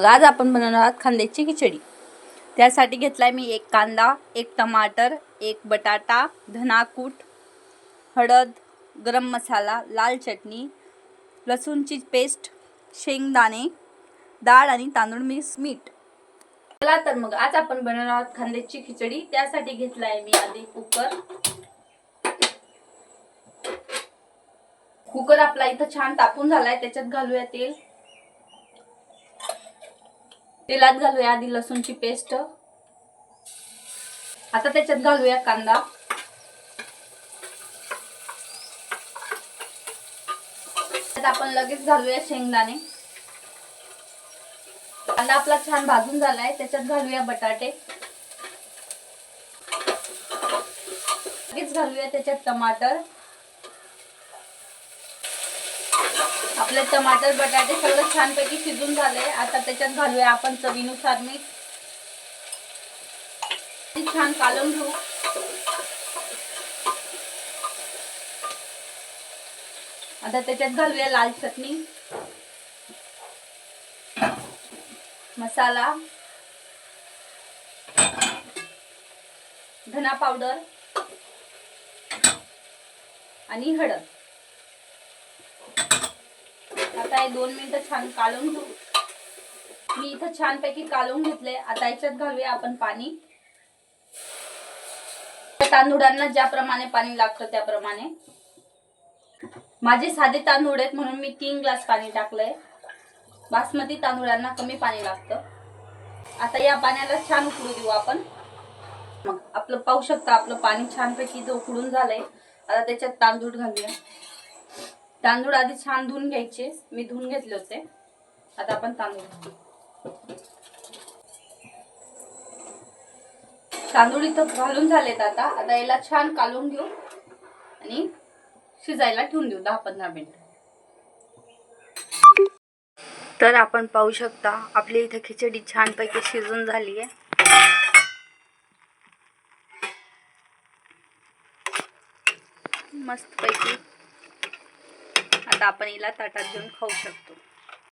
आज आपण बनवणार आहोत कांद्याची खिचडी। त्यासाठी घेतलाय मी एक कांदा, एक टमाटर, एक बटाटा, धनाकूट, हळद, गरम मसाला, लाल चटणी, लसूणची पेस्ट, शेंगदाणे, डाळ आणि तांदूळ मिक्स मीठ। चला तर मग आज आपण बनवणार आहोत कांद्याची खिचडी। त्यासाठी घेतलाय मी आधी कुकर आपला इथं छान तापून झालाय। त्याच्यात घालूया तेल। तेलात घालूया आधी लसूणची पेस्ट। आता त्याच्यात घालूया कांदा। त्यात आपण लगेच घालूया शेंगदाणे। कांदा आपला छान भाजून झालाय। त्याच्यात घालूया बटाटे। लगेच घालूया त्याच्यात टमाटर। आपले टमाटर बटाटे सगळं छानपैकी शिजून झाले। आता त्याच्यात घालूया आपण चवीनुसार मीठ। छान कालवून घेऊ। आता त्याच्यात घालूया लाल चटणी, मसाला, धना पावडर आणि हळद। आता हे 2 मिनिटं छान कालवून घेऊ। मी इथं छानपैकी कालवून घेतले। आता याच्यात घालूया आपण पाणी। तांदूळांना ज्याप्रमाणे पाणी लागतं त्याप्रमाणे। माझे साधे तांदूळ आहेत म्हणून मी 3 ग्लास पाणी टाकलंय। बासमती तांदूळांना कमी पाणी लागतं। आता या पाण्याला छान उकळू देऊ आपण। मग आपलं पाहू शकता आपलं पाणी छानपैकी उकळून झालंय। आता त्याच्यात तांदूळ घालूया। तांदूळ आधी छान धुवून घ्यायचे। मी धुवून घेतले होते। आता आपण तांदूळ इथं घालून झालेत। आता याला छान कालवून घेऊ आणि शिजायला ठेवून देऊ 10-15 मिनिट। तर आपण पाहू शकता आपली इथे खिचडी छानपैकी शिजून झाली आहे। मस्तपैकी आता आपण हिला ताटात घेऊन खाऊ शकतो।